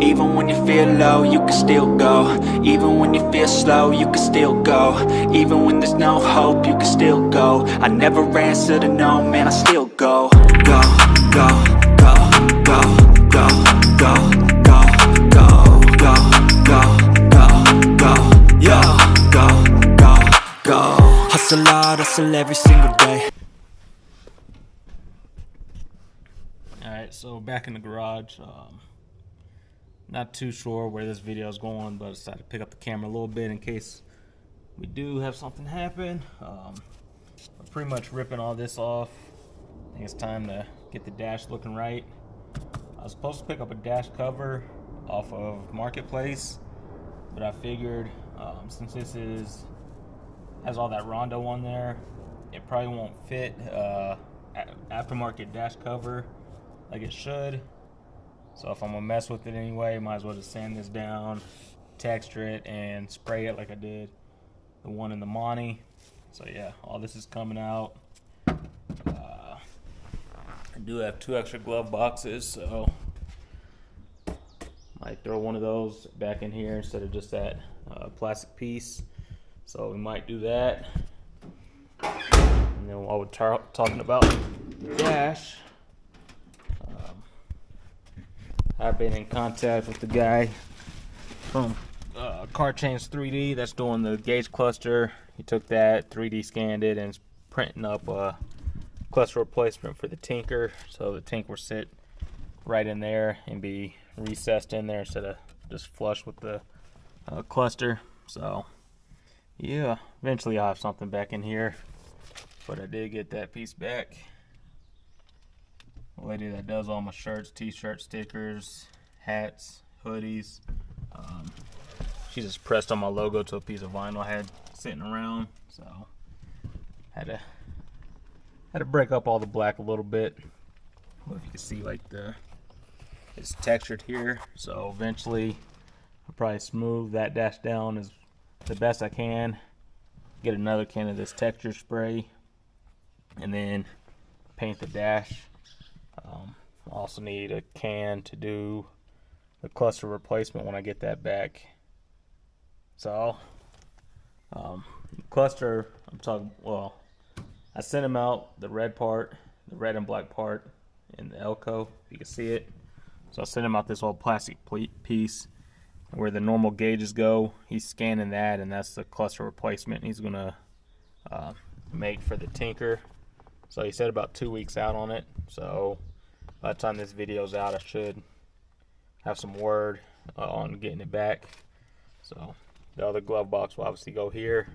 Even when you feel low, you can still go. Even when you feel slow, you can still go. Even when there's no hope, you can still go. I never answer to no, man, I still go. Go, go, go, go, go, go, go, go, go, go, go, go, yeah, go, go, go. Hustle hard, hustle every single day. Alright, so back in the garage. Not too sure where this video is going, but I decided to pick up the camera a little bit in case we do have something happen. I'm pretty much ripping all this off. I think it's time to get the dash looking right. I was supposed to pick up a dash cover off of Marketplace, but I figured since this has all that Rondo on there, it probably won't fit aftermarket dash cover like it should. So if I'm gonna mess with it anyway, might as well just sand this down, texture it, and spray it like I did the one in the Monty. So yeah, all this is coming out. I do have 2 extra glove boxes, so might throw one of those back in here instead of just that plastic piece. So we might do that. And then while we're talking about the dash, I've been in contact with the guy from Car Chains 3D that's doing the gauge cluster. He took that, 3D scanned it, and is printing up a cluster replacement for the Tinker, so the Tinker will sit right in there and be recessed in there instead of just flush with the cluster. So yeah, eventually I'll have something back in here, but I did get that piece back. The lady that does all my shirts, t-shirts, stickers, hats, hoodies, she just pressed on my logo to a piece of vinyl I had sitting around, so had to break up all the black a little bit. But if you can see, like, it's textured here, so eventually I'll probably smooth that dash down as the best I can, get another can of this texture spray, and then paint the dash. I also need a can to do the cluster replacement when I get that back. So cluster, I sent him out the red part, the red and black part in the elco, if you can see it. So I sent him out this old plastic piece where the normal gauges go. He's scanning that, and that's the cluster replacement he's gonna make for the Tinker. So he said about 2 weeks out on it. So by the time this video's out, I should have some word on getting it back. So the other glove box will obviously go here.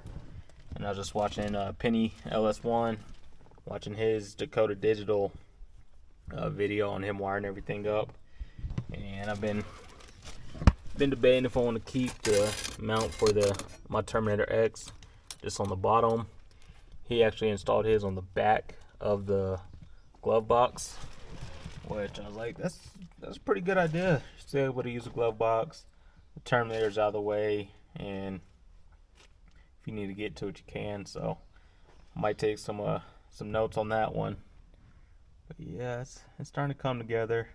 And I was just watching Penny LS1, watching his Dakota Digital video on him wiring everything up. And I've been debating if I want to keep the mount for my Terminator X just on the bottom. He actually installed his on the back of the glove box, which I was like, that's a pretty good idea. Still able to use a glove box. The Terminator's out of the way, and if you need to get to it, you can. So I might take some notes on that one. But yeah, it's starting to come together.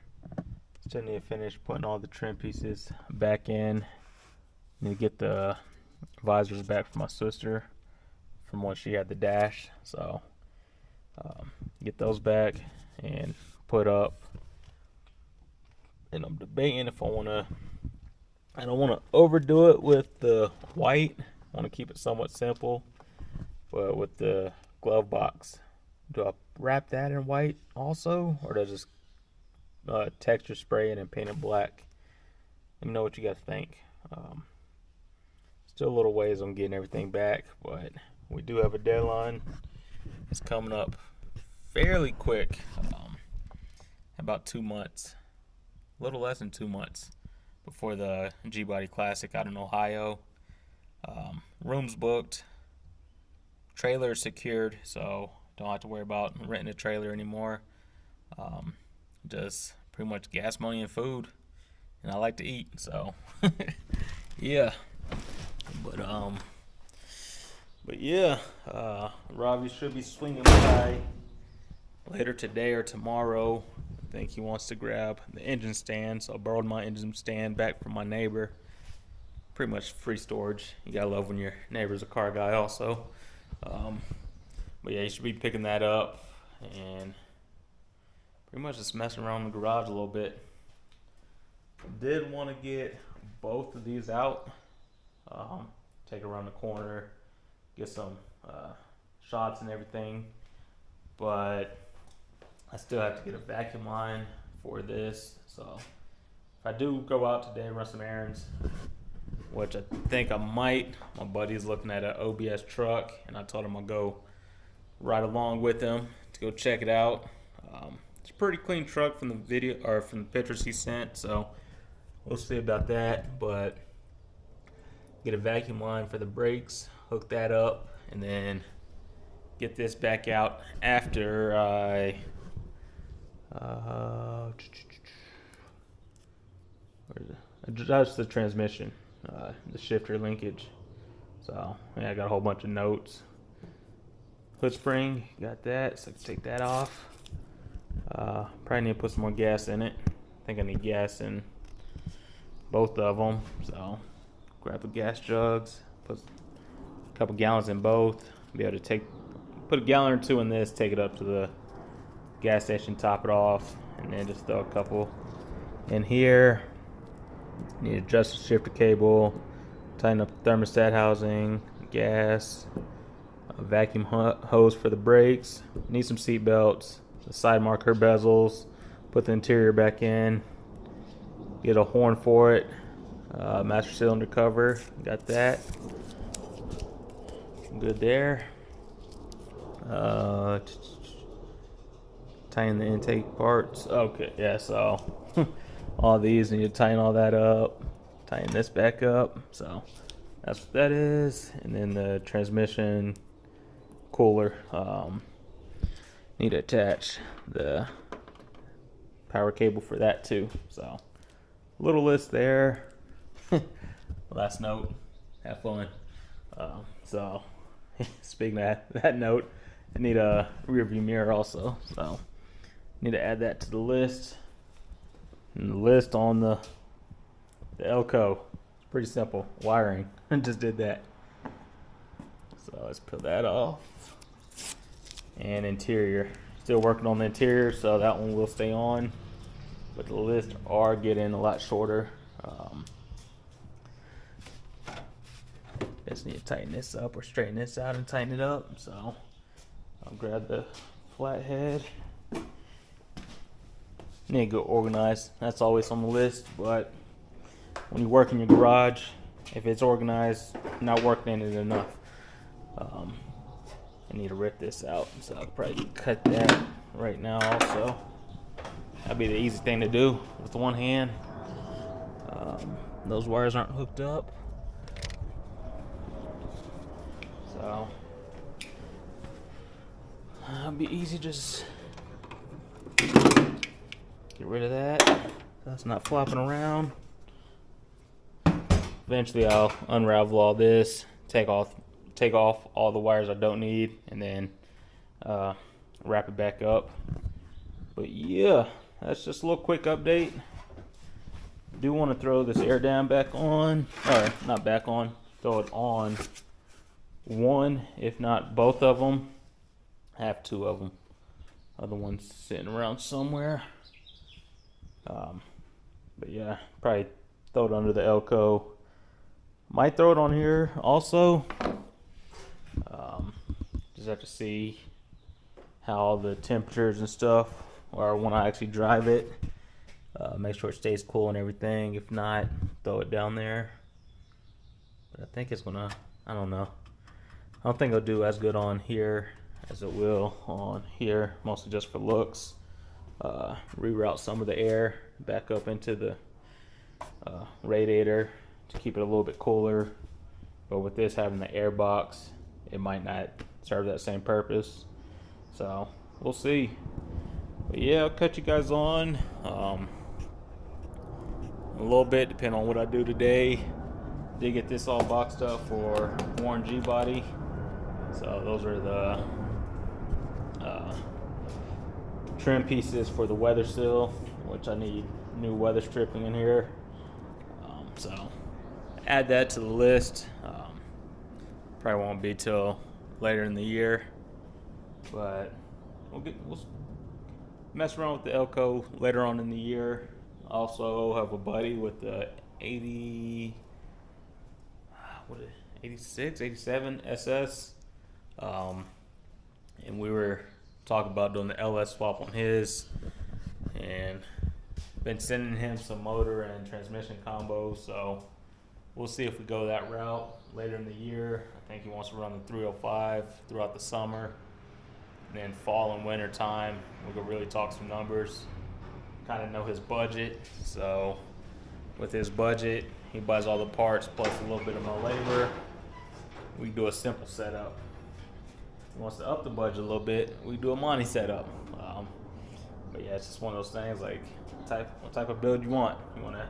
Still need to finish putting all the trim pieces back in. Need to get the visors back for my sister from when she had the dash. So get those back and put up. And I'm debating if I don't want to overdo it with the white. I want to keep it somewhat simple, but with the glove box, do I wrap that in white also, or do I just texture spray it and paint it black? Let me know what you guys think. Still a little ways on getting everything back, but we do have a deadline. It's coming up fairly quick, about 2 months, a little less than 2 months before the G-Body Classic out in Ohio. Rooms booked, trailer secured, so don't have to worry about renting a trailer anymore. Just pretty much gas money and food, and I like to eat, so yeah. But yeah, Robbie should be swinging by later today or tomorrow I think he wants to grab the engine stand, so I borrowed my engine stand back from my neighbor. Pretty much free storage. You gotta love when your neighbor's a car guy also. But yeah, you should be picking that up and pretty much just messing around in the garage a little bit. Did want to get both of these out, take it around the corner, get some shots and everything, but I still have to get a vacuum line for this. So if I do go out today, run some errands, which I think I might, my buddy's looking at an OBS truck, and I told him I'll go right along with him to go check it out. It's a pretty clean truck from the video, or from the pictures he sent, so we'll see about that. But get a vacuum line for the brakes, hook that up, and then get this back out after I adjust the transmission, the shifter linkage. So yeah, I got a whole bunch of notes. Hood spring, got that, so I can take that off. Probably need to put some more gas in it. I think I need gas in both of them, so grab the gas jugs, put a couple gallons in both, be able to put a gallon or two in this, take it up to the gas station, top it off, and then just throw a couple in here. Need to adjust the shifter cable, tighten up the thermostat housing, gas, a vacuum hose for the brakes, need some seat belts, the side marker bezels, put the interior back in, get a horn for it, master cylinder cover, got that, good there. Tighten the intake parts. Okay, yeah, so all these need to tighten all that up, tighten this back up, so that's what that is. And then the transmission cooler, need to attach the power cable for that too. So little list there. Last note, have fun. So speaking of that note, I need a rear view mirror also, so need to add that to the list. And the list on the elco, it's pretty simple, wiring. I just did that. So let's peel that off. And interior, still working on the interior, so that one will stay on, but the lists are getting a lot shorter. Just need to tighten this up or straighten this out and tighten it up. So I'll grab the flathead. Need to go organized. That's always on the list, but when you work in your garage, if it's organized, not working in it enough. I need to rip this out, so I'll probably cut that right now also. That'd be the easy thing to do with one hand. Those wires aren't hooked up, so it'll be easy, just get rid of that so it's not flopping around. Eventually I'll unravel all this, take off all the wires I don't need, and then wrap it back up. But yeah, that's just a little quick update. Do want to throw this air dam back on, or not back on, throw it on one, if not both of them. I have two of them, other one's sitting around somewhere. But yeah, probably throw it under the elco. Might throw it on here also. Just have to see how the temperatures and stuff are when I actually drive it. Make sure it stays cool and everything. If not, throw it down there. But I think it's gonna, I don't know. I don't think it'll do as good on here as it will on here, mostly just for looks. Reroute some of the air back up into the radiator to keep it a little bit cooler. But with this having the air box, it might not serve that same purpose. So we'll see. But yeah, I'll cut you guys on a little bit, depending on what I do today. Did get this all boxed up for Warren G body. So those are the trim pieces for the weather sill, which I need new weather stripping in here. So add that to the list. Probably won't be till later in the year, but we'll mess around with the elco later on in the year. Also have a buddy with the 86, 87 SS, and we were talking about doing the LS swap on his, and been sending him some motor and transmission combos, so we'll see if we go that route later in the year. I think he wants to run the 305 throughout the summer, and then fall and winter time we could really talk some numbers, kind of know his budget. So with his budget, he buys all the parts plus a little bit of my labor. We can do a simple setup. If he wants to up the budget a little bit, we do a Monty setup. But yeah, it's just one of those things, like what type of build you want. You want a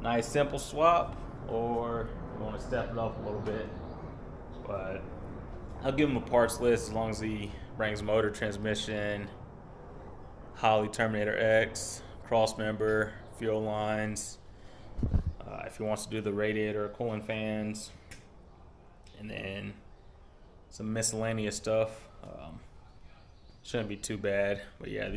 nice simple swap, or you want to step it up a little bit. But I'll give him a parts list as long as he brings motor, transmission, Holley Terminator X, cross member, fuel lines. If he wants to do the radiator or cooling fans, and then some miscellaneous stuff. Shouldn't be too bad. But yeah,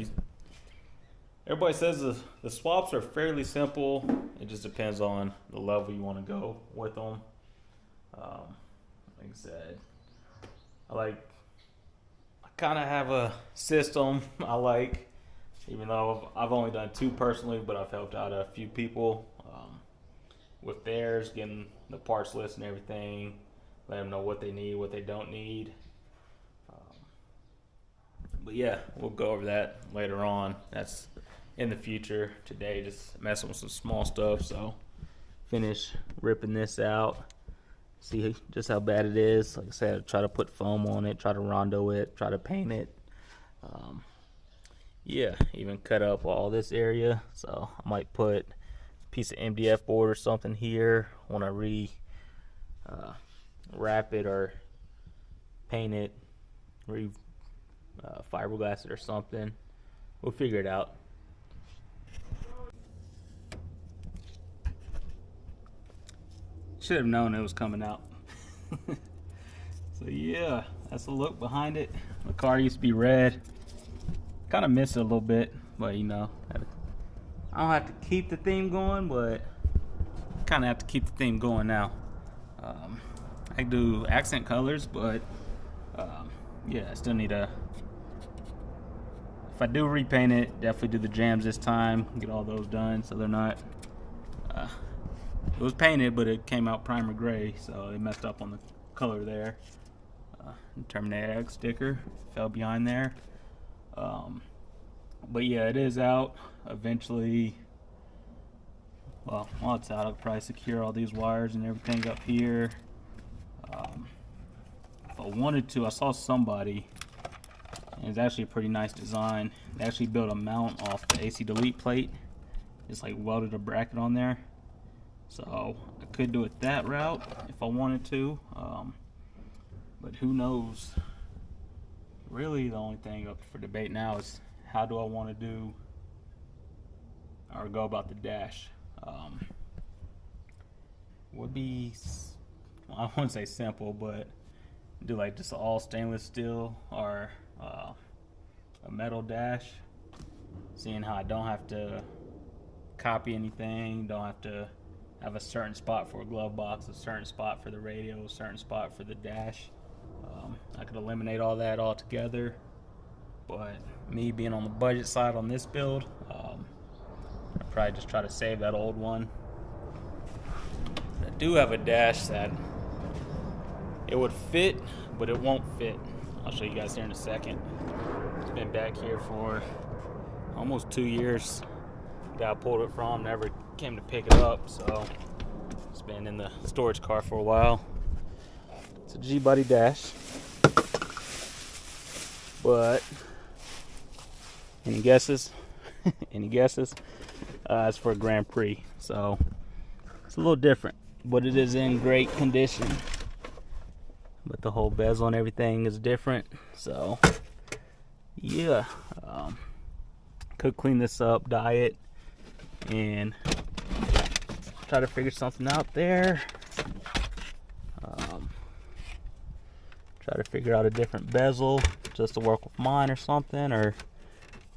everybody says the swaps are fairly simple. It just depends on the level you want to go with them. Like I said, I kind of have a system I like, even though I've only done 2 personally, but I've helped out a few people with theirs, getting the parts list and everything, let them know what they need, what they don't need. But yeah, we'll go over that later on. That's in the future. Today, just messing with some small stuff. So finish ripping this out, see just how bad it is. Like I said, try to put foam on it, try to rondo it, try to paint it. Yeah, even cut up all this area. So I might put a piece of MDF board or something here when I wrap it or paint it, fiberglass it or something. We'll figure it out. Should have known it was coming out. So yeah, that's the look behind it. The car used to be red. Kind of miss it a little bit, but you know, I don't have to keep the theme going, but kind of have to keep the theme going now. I can do accent colors, but yeah, I still need if I do repaint it, definitely do the jams this time, get all those done so they're not, it was painted but it came out primer gray, so it messed up on the color there. Terminator X sticker fell behind there. But yeah, it is out eventually. Well, while it's out, I'll probably secure all these wires and everything up here. If I wanted to, I saw somebody, and it's actually a pretty nice design. They actually built a mount off the AC delete plate, just like welded a bracket on there. So I could do it that route if I wanted to, but who knows. Really, the only thing up for debate now is how do I want to do or go about the dash. Would be, well, I wouldn't say simple, but do like just all stainless steel or a metal dash, seeing how I don't have to copy anything, don't have to have a certain spot for a glove box, a certain spot for the radio, a certain spot for the dash. I could eliminate all that altogether, but me being on the budget side on this build, I'd probably just try to save that old one. I do have a dash that it would fit, but it won't fit. I'll show you guys here in a second. It's been back here for almost 2 years. Guy I pulled it from never came to pick it up, so it's been in the storage car for a while. It's a G-Buddy dash, but any guesses? Any guesses? It's for a Grand Prix, so it's a little different, but it is in great condition. But the whole bezel and everything is different, so yeah. Could clean this up, dye it, and try to figure something out there. Try to figure out a different bezel just to work with mine or something, or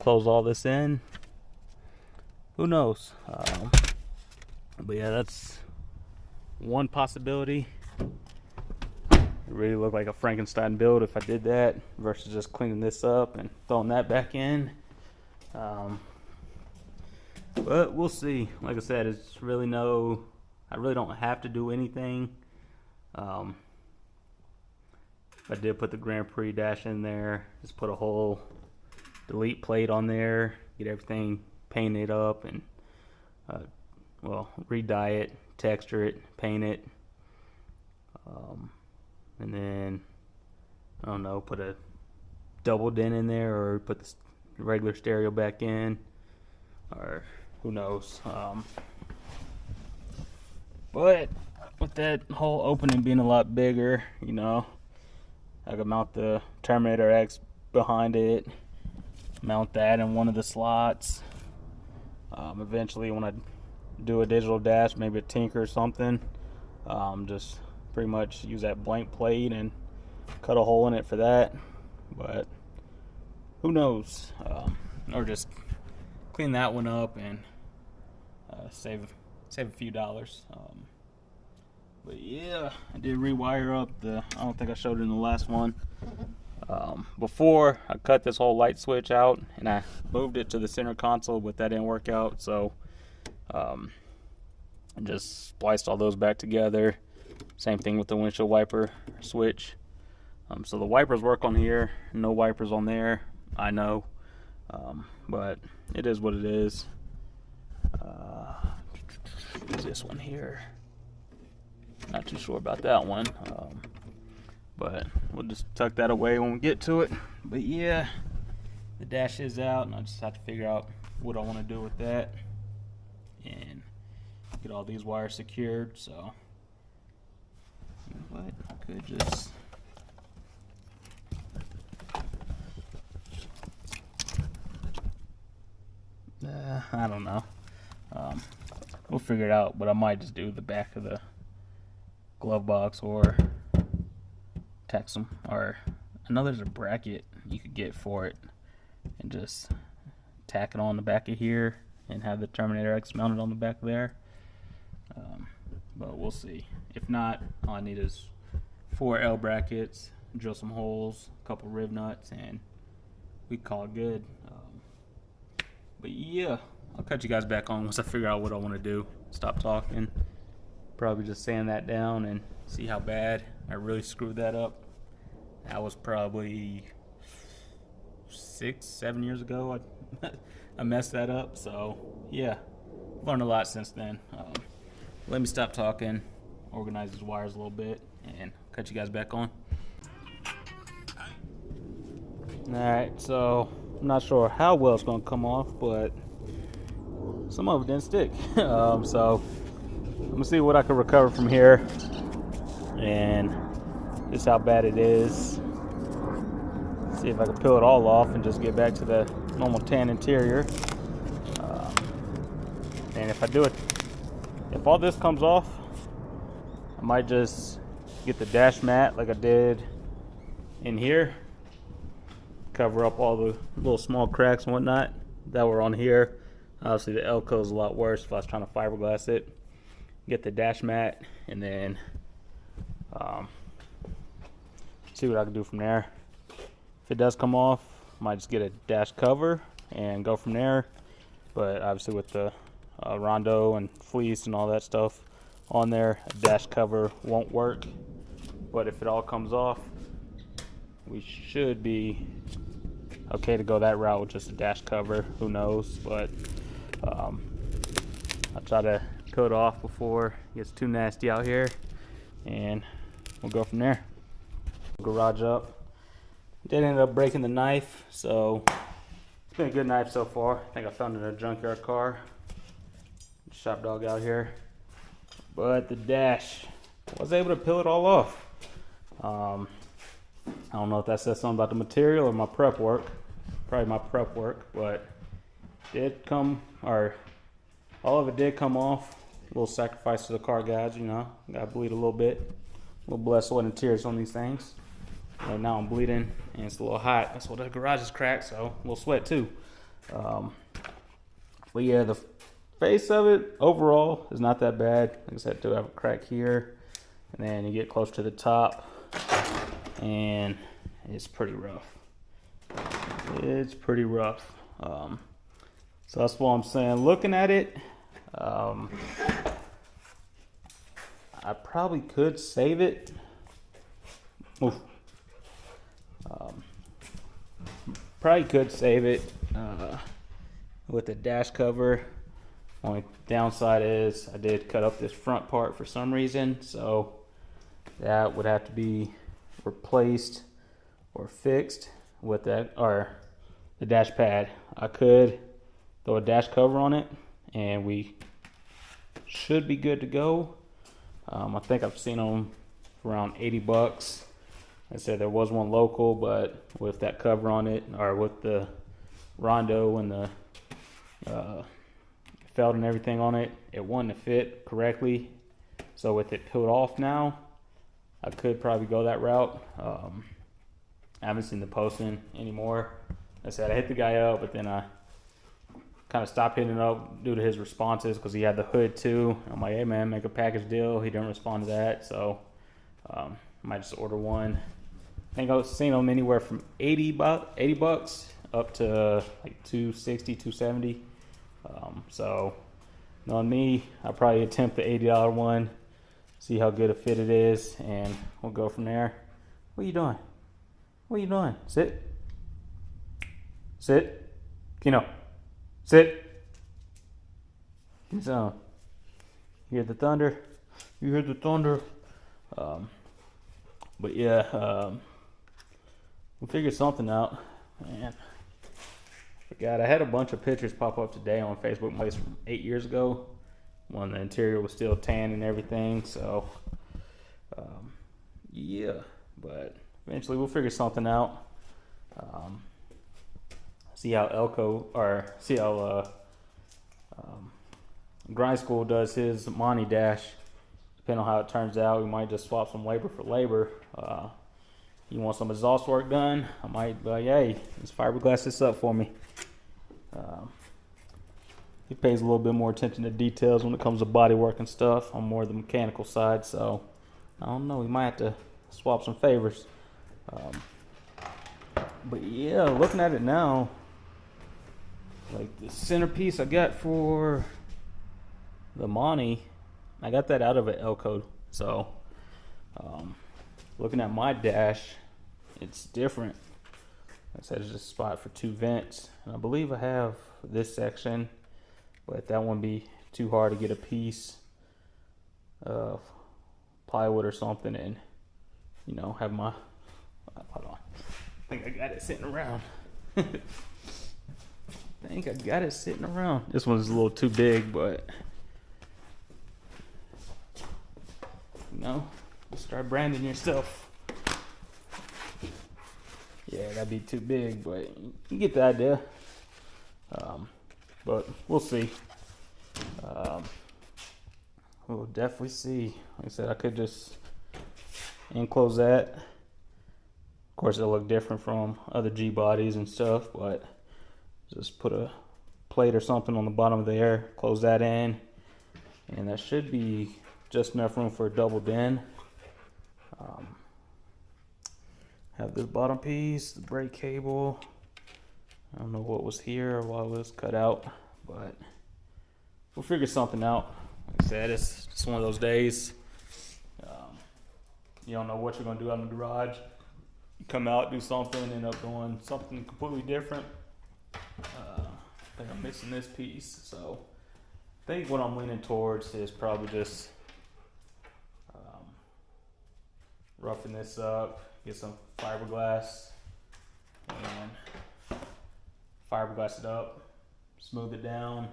close all this in. Who knows? But yeah, that's one possibility. It really looked like a Frankenstein build if I did that versus just cleaning this up and throwing that back in. But we'll see. Like I said, it's really I really don't have to do anything. I did put the Grand Prix dash in there. Just put a whole delete plate on there. Get everything painted up and, well, re-dye it, texture it, paint it. And then, I don't know, put a double dent in there or put the regular stereo back in. Or who knows. But with that whole opening being a lot bigger, you know, I could mount the Terminator X behind it, mount that in one of the slots. Eventually when I do a digital dash, maybe a Tinker or something, just pretty much use that blank plate and cut a hole in it for that. But who knows, or just clean that one up and save a few dollars. But yeah, I did rewire up I don't think I showed it in the last one. Before, I cut this whole light switch out and I moved it to the center console, but that didn't work out, so I just spliced all those back together. Same thing with the windshield wiper switch. So the wipers work on here, no wipers on there, I know, but it is what it is. This one here, not too sure about that one, but we'll just tuck that away when we get to it. But yeah, the dash is out and I just have to figure out what I want to do with that and get all these wires secured. So you know what, I could just I don't know, we'll figure it out, but I might just do the back of the glove box or tack some, or I know there's a bracket you could get for it and just tack it on the back of here and have the Terminator X mounted on the back there. But we'll see. If not, all I need is 4 L brackets, drill some holes, a couple rib nuts, and we call it good. But yeah, I'll cut you guys back on once I figure out what I want to do. Stop talking. Probably just sand that down and see how bad I really screwed that up. That was probably 6-7 years ago I messed that up. So yeah, learned a lot since then. Let me stop talking, organize these wires a little bit, and cut you guys back on. Alright, so I'm not sure how well it's going to come off, but some of it didn't stick. So I'm going to see what I can recover from here and just how bad it is. See if I can peel it all off and just get back to the normal tan interior. And if I do it, if all this comes off, I might just get the dash mat like I did in here, cover up all the little small cracks and whatnot that were on here. Obviously the elco is a lot worse if I was trying to fiberglass it. Get the dash mat and then see what I can do from there. If it does come off, I might just get a dash cover and go from there. But obviously with the rondo and fleece and all that stuff on there, a dash cover won't work. But if it all comes off, we should be okay to go that route with just a dash cover. Who knows? But I'll try to peel it off before it gets too nasty out here, and we'll go from there. Garage up. Did end up breaking the knife, so it's been a good knife so far. I think I found it in a junkyard car. Shop dog out here. But the dash, I was able to peel it all off. I don't know if that says something about the material or my prep work. Probably my prep work, but did come, or all of it did come off. A little sacrifice to the car guys, you know. Gotta bleed a little bit. A little blood, sweat, and tears on these things. Right now I'm bleeding and it's a little hot. That's why the garage is cracked, so a little sweat too. But yeah, the face of it overall is not that bad. Like I said, I do have a crack here, and then you get close to the top, and it's pretty rough. It's pretty rough. So that's what I'm saying. Looking at it, I probably could save it. Oof. Probably could save it with the dash cover. Only downside is I did cut up this front part for some reason, so that would have to be replaced or fixed with that, or the dash pad. I could throw a dash cover on it and we should be good to go. I think I've seen them for around 80 bucks. I said there was one local, but with that cover on it, or with the Rondo and the felt and everything on it, it wouldn't fit correctly. So with it peeled off now, I could probably go that route. I haven't seen the posting anymore. I said I hit the guy up, but then I kind of stopped hitting up due to his responses because he had the hood too. I'm like, hey man, make a package deal. He didn't respond to that, so I might just order one. I think I've seen them anywhere from 80 bucks up to like 260, 270. So knowing me, I'll probably attempt the $80 one, see how good a fit it is, and we'll go from there. What are you doing? What are you doing? Sit. Sit. Kino. Sit. Get down. You hear the thunder? You hear the thunder? But yeah, we'll figure something out. Man, forgot. I had a bunch of pictures pop up today on Facebook Place from 8 years ago when the interior was still tan and everything. So, yeah, but eventually we'll figure something out. See how elco, or see how Grind School does his Monty Dash. Depending on how it turns out, we might just swap some labor for labor. You want some exhaust work done? I might be like, hey, just fiberglass this up for me. He pays a little bit more attention to details when it comes to body work and stuff. I'm more the mechanical side, so I don't know. We might have to swap some favors. But yeah, looking at it now, like the centerpiece I got for the Monty, I got that out of an elco. So looking at my dash, it's different. Like I said, it's just a spot for 2 vents, and I believe I have this section, but that wouldn't be too hard to get a piece of plywood or something and, you know, have my, hold on, I think I got it sitting around. This one's a little too big, but you know, start branding yourself. Yeah, that'd be too big, but you get the idea. But we'll see. We'll definitely see. Like I said, I could just enclose that. Of course, it'll look different from other G bodies and stuff, but just put a plate or something on the bottom of there, close that in, and that should be just enough room for a double den. Have this bottom piece, the brake cable. I don't know what was here or what was cut out, but we'll figure something out. Like I said, it's just one of those days. You don't know what you're going to do out in the garage. You come out, do something, end up doing something completely different. I think I'm missing this piece, so I think what I'm leaning towards is probably just roughing this up, get some fiberglass, and fiberglass it up, smooth it down,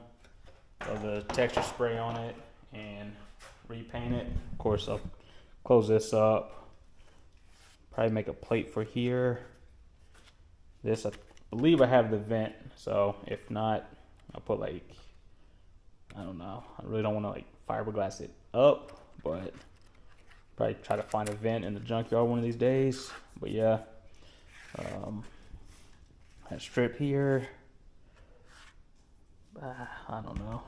throw the texture spray on it, and repaint it. Of course, I'll close this up, probably make a plate for here. This, I believe I have the vent, so if not, I'll put like, I don't know. I really don't want to like fiberglass it up, but probably try to find a vent in the junkyard one of these days. But yeah, that strip here, I don't know.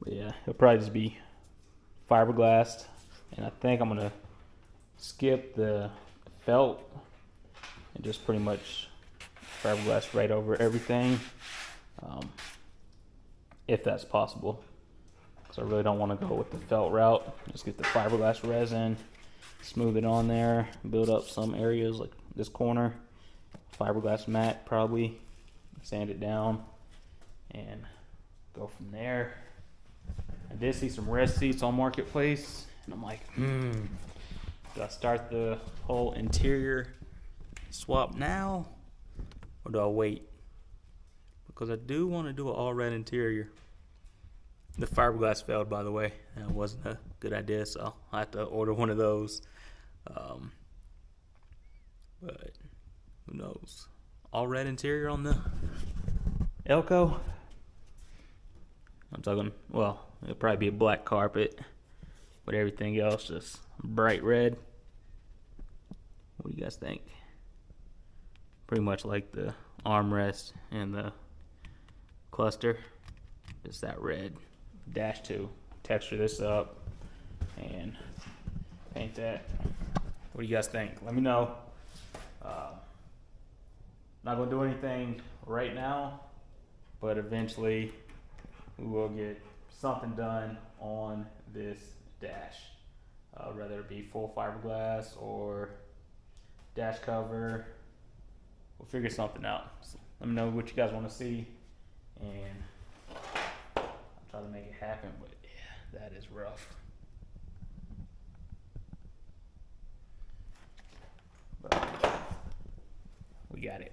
But yeah, it'll probably just be fiberglassed, and I think I'm gonna skip the felt and just pretty much fiberglass right over everything, if that's possible. So I really don't want to go with the felt route. Just get the fiberglass resin, smooth it on there, build up some areas like this corner, fiberglass mat probably, sand it down, and go from there. I did see some red seats on Marketplace, and I'm like, do I start the whole interior swap now, or do I wait? Because I do want to do an all red interior. The fiberglass failed, by the way. That wasn't a good idea, so I'll have to order one of those. But who knows? All red interior on the Elco. I'm talking, well, it'll probably be a black carpet, but everything else just bright red. What do you guys think? Pretty much like the armrest and the cluster. Just that red. Dash 2. Texture this up and paint that. What do you guys think? Let me know. Not gonna do anything right now, but eventually we will get something done on this dash. Whether it be full fiberglass or dash cover, we'll figure something out. So let me know what you guys want to see, and I'll try to make it happen. But yeah, that is rough. But we got it.